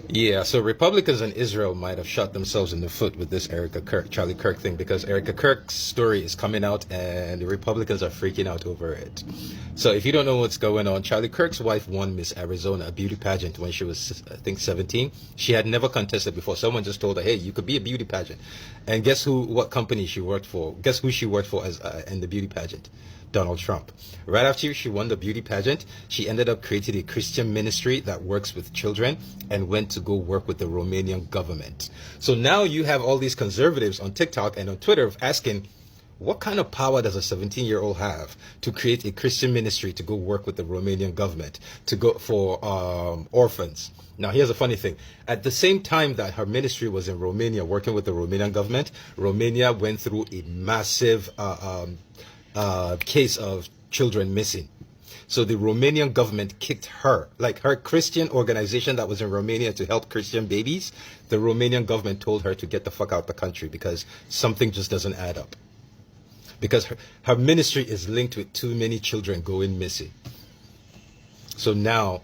Yeah, so Republicans in Israel might have shot themselves in the foot with this Erika Kirk, Charlie Kirk thing because Erika Kirk's story is coming out and the Republicans are freaking out over it. So if you don't know what's going on, Charlie Kirk's wife won Miss Arizona, a beauty pageant when she was, I think, 17. She had never contested before. Someone just told her, "Hey, you could be a beauty pageant." And guess what company she worked for? Guess who she worked for as in the beauty pageant? Donald Trump. Right after she won the beauty pageant, she ended up creating a Christian ministry that works with children and went to go work with the Romanian government. So now you have all these conservatives on TikTok and on Twitter asking, what kind of power does a 17-year-old have to create a Christian ministry to go work with the Romanian government to go for orphans? Now, here's a funny thing. At the same time that her ministry was in Romania working with the Romanian government, Romania went through a massive case of children missing. So the Romanian government kicked her, like her Christian organization that was in Romania to help Christian babies. The Romanian government told her to get the fuck out the country because something just doesn't add up. Because her ministry is linked with too many children going missing. So now,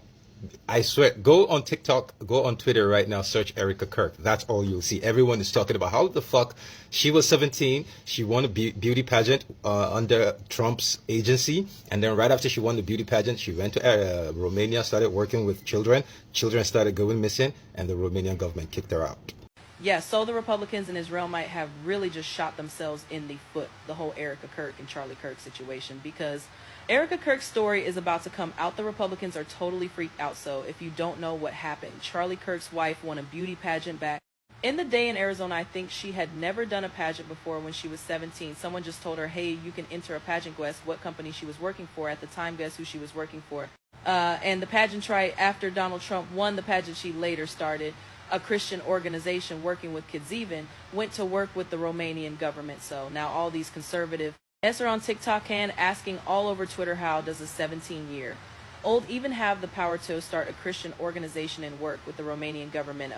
I swear, go on TikTok, go on Twitter right now, search Erika Kirk. That's all you'll see. Everyone is talking about how the fuck she was 17. She won a beauty pageant under Trump's agency. And then right after she won the beauty pageant, she went to Romania, started working with children. Children started going missing, and the Romanian government kicked her out. Yeah, so the Republicans in Israel might have really just shot themselves in the foot, the whole Erika Kirk and Charlie Kirk situation, because Erika Kirk's story is about to come out. The Republicans are totally freaked out. So if you don't know what happened, Charlie Kirk's wife won a beauty pageant back in the day in Arizona. I think she had never done a pageant before when she was 17. Someone just told her, hey, you can enter a pageant. Guess what company she was working for at the time. Guess who she was working for. And the pageant tried after Donald Trump won the pageant. She later started a Christian organization working with kids, even went to work with the Romanian government. So now all these conservative are on TikTok and asking all over Twitter, how does a 17-year-old even have the power to start a Christian organization and work with the Romanian government?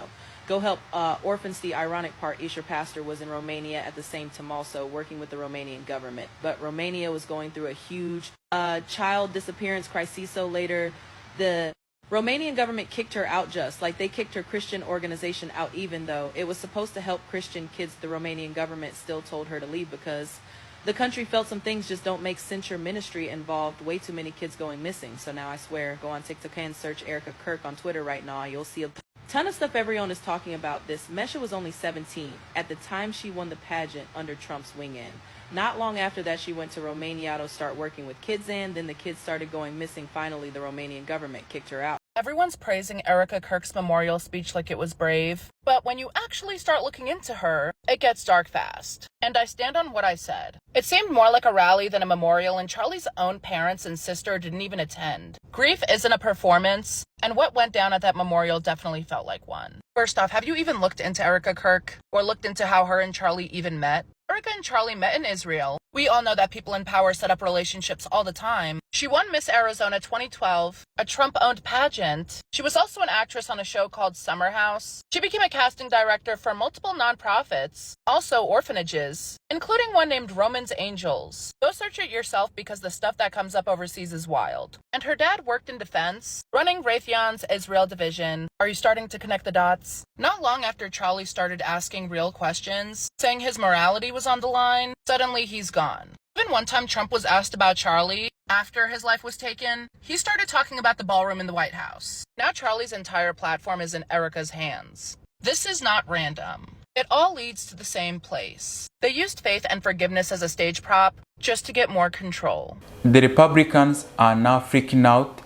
Go help orphans. The ironic part, Isher pastor was in Romania at the same time also working with the Romanian government. But Romania was going through a huge child disappearance crisis. So later, the Romanian government kicked her out, just like they kicked her Christian organization out, even though it was supposed to help Christian kids. The Romanian government still told her to leave because the country felt some things just don't make sense. Your ministry involved way too many kids going missing. So now I swear, go on TikTok and search Erika Kirk on Twitter right now. You'll see a ton of stuff everyone is talking about this. Mesha was only 17 at the time she won the pageant under Trump's wing-in. Not long after that, she went to Romania to start working with kids, and then the kids started going missing. Finally, the Romanian government kicked her out. Everyone's praising Erika Kirk's memorial speech like it was brave, but when you actually start looking into her, it gets dark fast. And I stand on what I said. It seemed more like a rally than a memorial, and Charlie's own parents and sister didn't even attend. Grief isn't a performance, and what went down at that memorial definitely felt like one. First off, have you even looked into Erika Kirk, or looked into how her and Charlie even met? Erika and Charlie met in Israel. We all know that people in power set up relationships all the time. She won Miss Arizona 2012, a Trump-owned pageant. She was also an actress on a show called Summer House. She became a casting director for multiple nonprofits, also orphanages, including one named Roman's Angels. Go search it yourself because the stuff that comes up overseas is wild. And her dad worked in defense, running Raytheon's Israel division. Are you starting to connect the dots? Not long after Charlie started asking real questions, saying his morality was on the line, suddenly he's gone. Even one time Trump was asked about Charlie after his life was taken, he started talking about the ballroom in the White House. Now Charlie's entire platform is in Erika's hands. This is not random. It all leads to the same place. They used faith and forgiveness as a stage prop just to get more control. The Republicans are now freaking out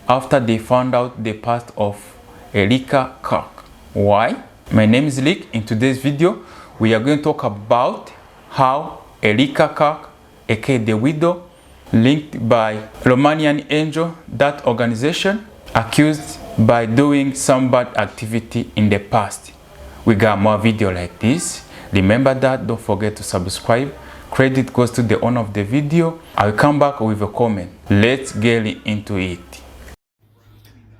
after they found out the past of Erika Kirk. Why? My name is Lick. In today's video, we are going to talk about how Erika Kirk, aka the widow, linked by Romanian Angel, that organization, accused by doing some bad activity in the past. We got more video like this. Remember that, don't forget to subscribe. Credit goes to the owner of the video. I'll come back with a comment. Let's get into it.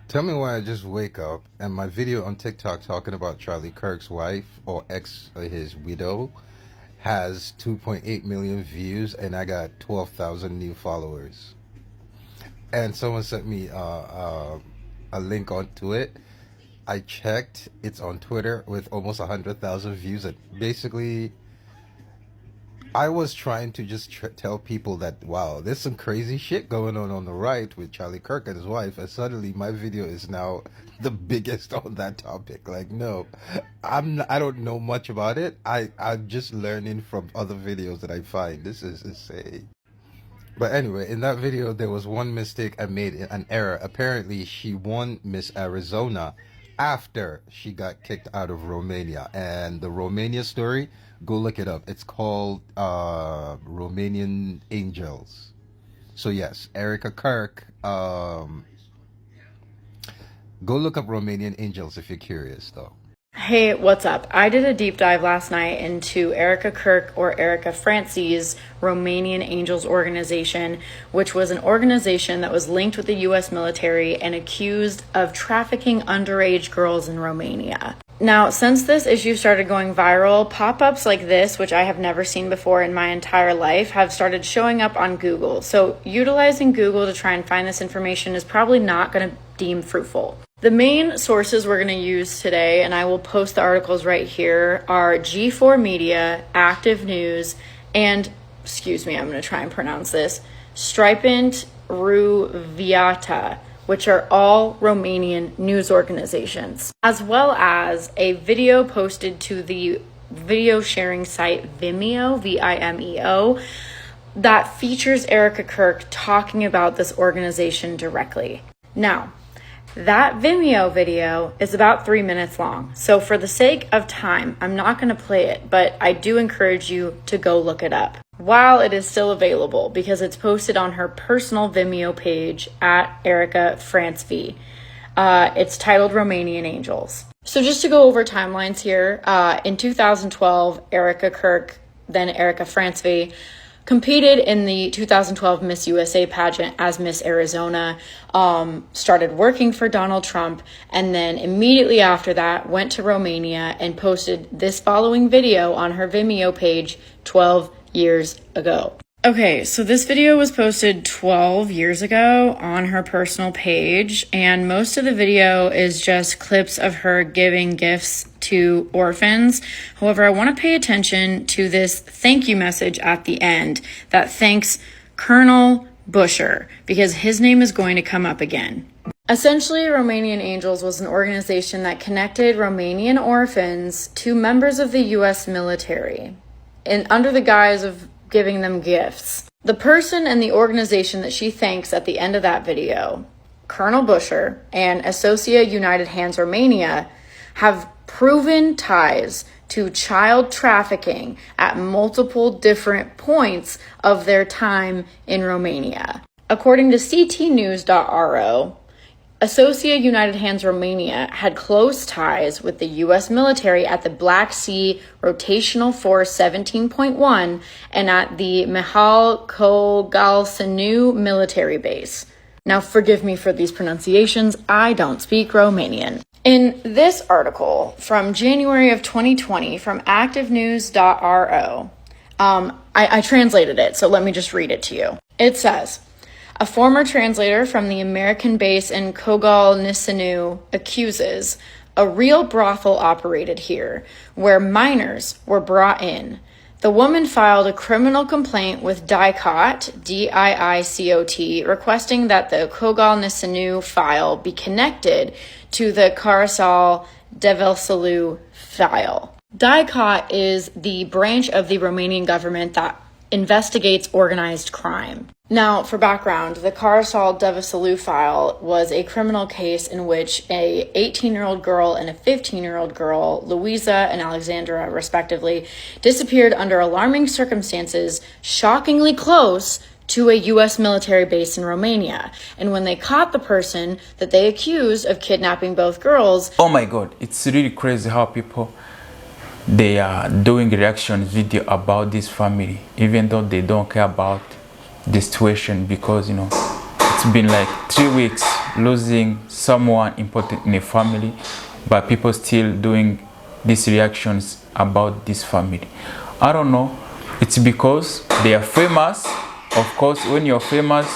Tell me why I just wake up and my video on TikTok talking about Charlie Kirk's wife or his widow has 2.8 million views and I got 12,000 new followers. And someone sent me a link onto it I checked, it's on Twitter with almost 100,000 views. And basically, I was trying to just tell people that, wow, there's some crazy shit going on the right with Charlie Kirk and his wife, and suddenly my video is now the biggest on that topic. Like, no, I don't know much about it. I'm just learning from other videos that I find. This is insane. But anyway, in that video, there was one mistake I made, an error. Apparently, she won Miss Arizona after she got kicked out of Romania. And the Romania story, go look it up. It's called Romanian Angels. So yes, Erika Kirk. Go look up Romanian Angels if you're curious, though. Hey, what's up? I did a deep dive last night into Erika Kirk, or Erika Franci's Romanian Angels organization, which was an organization that was linked with the U.S. military and accused of trafficking underage girls in Romania. Now, since this issue started going viral, pop-ups like this, which I have never seen before in my entire life, have started showing up on Google. So utilizing Google to try and find this information is probably not going to deem fruitful. The main sources we're going to use today, and I will post the articles right here, are G4 Media, Active News, and, excuse me, I'm going to try and pronounce this, Stripent Ruviata, which are all Romanian news organizations, as well as a video posted to the video sharing site Vimeo, V-I-M-E-O, that features Erika Kirk talking about this organization directly. Now, that Vimeo video is about 3 minutes long, so for the sake of time, I'm not going to play it, but I do encourage you to go look it up while it is still available, because it's posted on her personal Vimeo page at Erika France V. It's titled Romanian Angels. So just to go over timelines here, in 2012, Erika Kirk, then Erika France V, competed in the 2012 Miss USA pageant as Miss Arizona, started working for Donald Trump, and then immediately after that went to Romania and posted this following video on her Vimeo page 12 years ago. Okay, so this video was posted 12 years ago on her personal page, and most of the video is just clips of her giving gifts to orphans. However, I want to pay attention to this thank you message at the end that thanks Colonel Busher, because his name is going to come up again. Essentially, Romanian Angels was an organization that connected Romanian orphans to members of the U.S. military, and under the guise of giving them gifts. The person and the organization that she thanks at the end of that video, Colonel Busher and Associate United Hands Romania, have proven ties to child trafficking at multiple different points of their time in Romania. According to ctnews.ro, Associate United Hands Romania had close ties with the U.S. military at the Black Sea Rotational Force 17.1 and at the Mihal Kogalsanu military base. Now, forgive me for these pronunciations. I don't speak Romanian. In this article from January of 2020 from activenews.ro, I translated it, so let me just read it to you. It says, a former translator from the American base in Kogalsanu accuses a real brothel operated here, where minors were brought in. The woman filed a criminal complaint with DICOT, D-I-I-C-O-T, requesting that the Kogalsanu file be connected to the Carousel Develsalu file. DICOT is the branch of the Romanian government that investigates organized crime. Now, for background, the Carousel Develsalu file was a criminal case in which a 18-year-old girl and a 15-year-old girl, Louisa and Alexandra, respectively, disappeared under alarming circumstances, shockingly close to a U.S. military base in Romania. And when they caught the person that they accused of kidnapping both girls... Oh my God, it's really crazy how people, they are doing reaction video about this family, even though they don't care about the situation, because it's been like 3 weeks losing someone important in a family, but people still doing these reactions about this family. I don't know, it's because they are famous. Of course, when you're famous,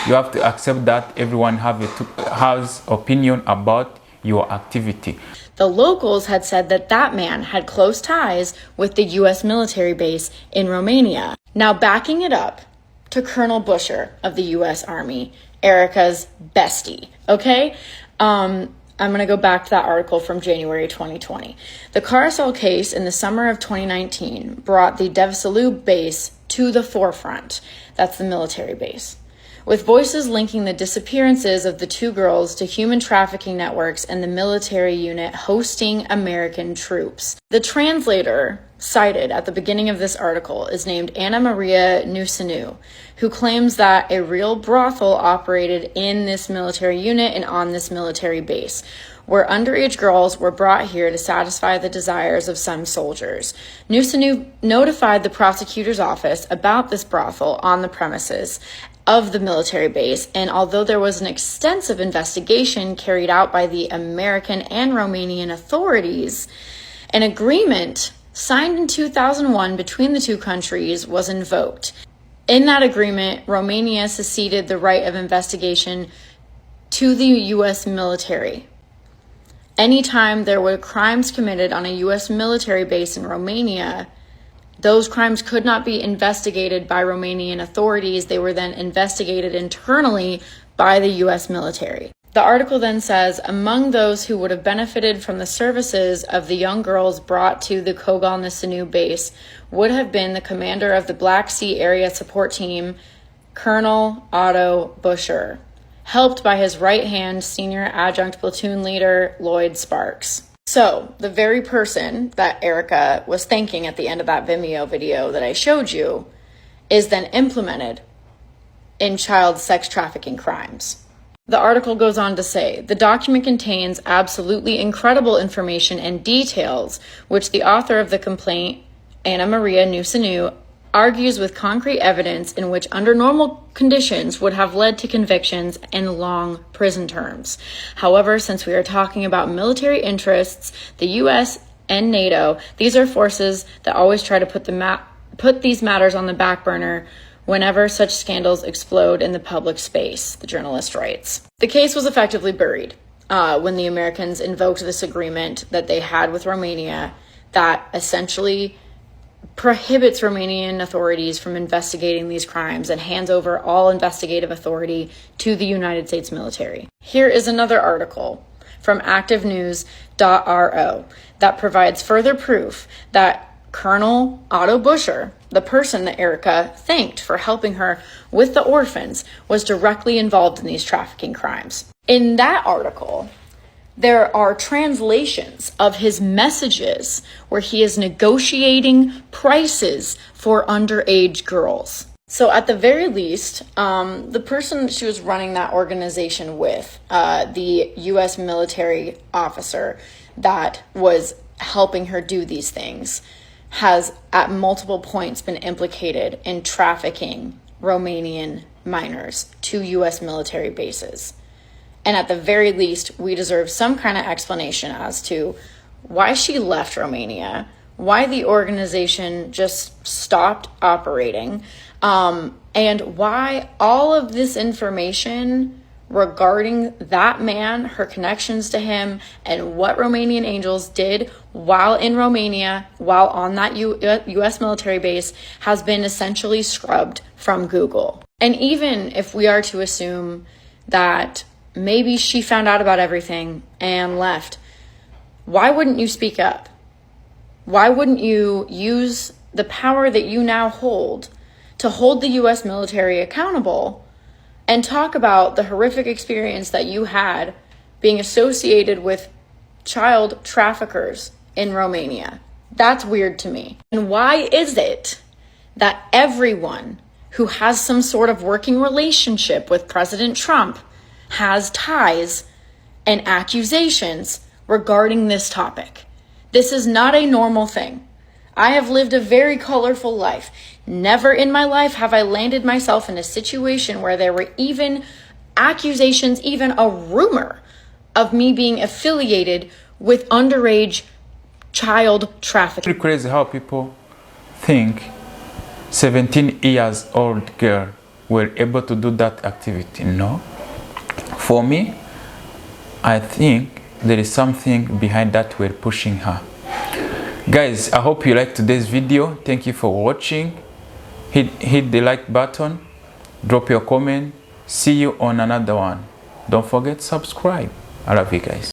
you have to accept that everyone has opinion about your activity. The locals had said that that man had close ties with the U.S. military base in Romania. Now backing it up to Colonel Busher of the U.S. Army, Erika's bestie, okay? I'm going to go back to that article from January 2020. The carousel case in the summer of 2019 brought the Devsalu base to the forefront. That's the military base, with voices linking the disappearances of the two girls to human trafficking networks and the military unit hosting American troops. The translator cited at the beginning of this article is named Anna Maria Nusinu, who claims that a real brothel operated in this military unit and on this military base, where underage girls were brought here to satisfy the desires of some soldiers. Nusinu notified the prosecutor's office about this brothel on the premises of the military base, and although there was an extensive investigation carried out by the American and Romanian authorities, an agreement signed in 2001 between the two countries was invoked. In that agreement, Romania ceded the right of investigation to the U.S. military. Anytime there were crimes committed on a U.S. military base in Romania, those crimes could not be investigated by Romanian authorities. They were then investigated internally by the U.S. military. The article then says, among those who would have benefited from the services of the young girls brought to the Kogal-Nisanu base would have been the commander of the Black Sea Area Support Team, Colonel Otto Busher, helped by his right-hand senior adjunct platoon leader, Lloyd Sparks. So, the very person that Erika was thanking at the end of that Vimeo video that I showed you is then implemented in child sex trafficking crimes. The article goes on to say, the document contains absolutely incredible information and details, which the author of the complaint, Anna Maria Nusinu, argues with concrete evidence in which under normal conditions would have led to convictions and long prison terms. However, since we are talking about military interests, the U.S. and NATO, these are forces that always try to put these matters on the back burner whenever such scandals explode in the public space, the journalist writes. The case was effectively buried when the Americans invoked this agreement that they had with Romania that essentially prohibits Romanian authorities from investigating these crimes and hands over all investigative authority to the United States military. Here is another article from activenews.ro that provides further proof that Colonel Otto Busher, the person that Erika thanked for helping her with the orphans, was directly involved in these trafficking crimes. In that article, there are translations of his messages where he is negotiating prices for underage girls. So at the very least, the person she was running that organization with, the U.S. military officer that was helping her do these things, has at multiple points been implicated in trafficking Romanian minors to U.S. military bases. And at the very least, we deserve some kind of explanation as to why she left Romania, why the organization just stopped operating, and why all of this information regarding that man, her connections to him, and what Romanian Angels did while in Romania, while on that U.S. military base, has been essentially scrubbed from Google. And even if we are to assume that maybe she found out about everything and left, why wouldn't you speak up? Why wouldn't you use the power that you now hold to hold the U.S. military accountable and talk about the horrific experience that you had being associated with child traffickers in Romania? That's weird to me. And why is it that everyone who has some sort of working relationship with President Trump has ties and accusations regarding this topic? This is not a normal thing. I have lived a very colorful life. Never in my life have I landed myself in a situation where there were even accusations, even a rumor of me being affiliated with underage child trafficking. It's crazy how people think 17 years old girl were able to do that activity. No. For me, I think there is something behind that we're pushing her. Guys, I hope you liked today's video. Thank you for watching. Hit the like button, drop your comment. See you on another one. Don't forget, subscribe. I love you guys.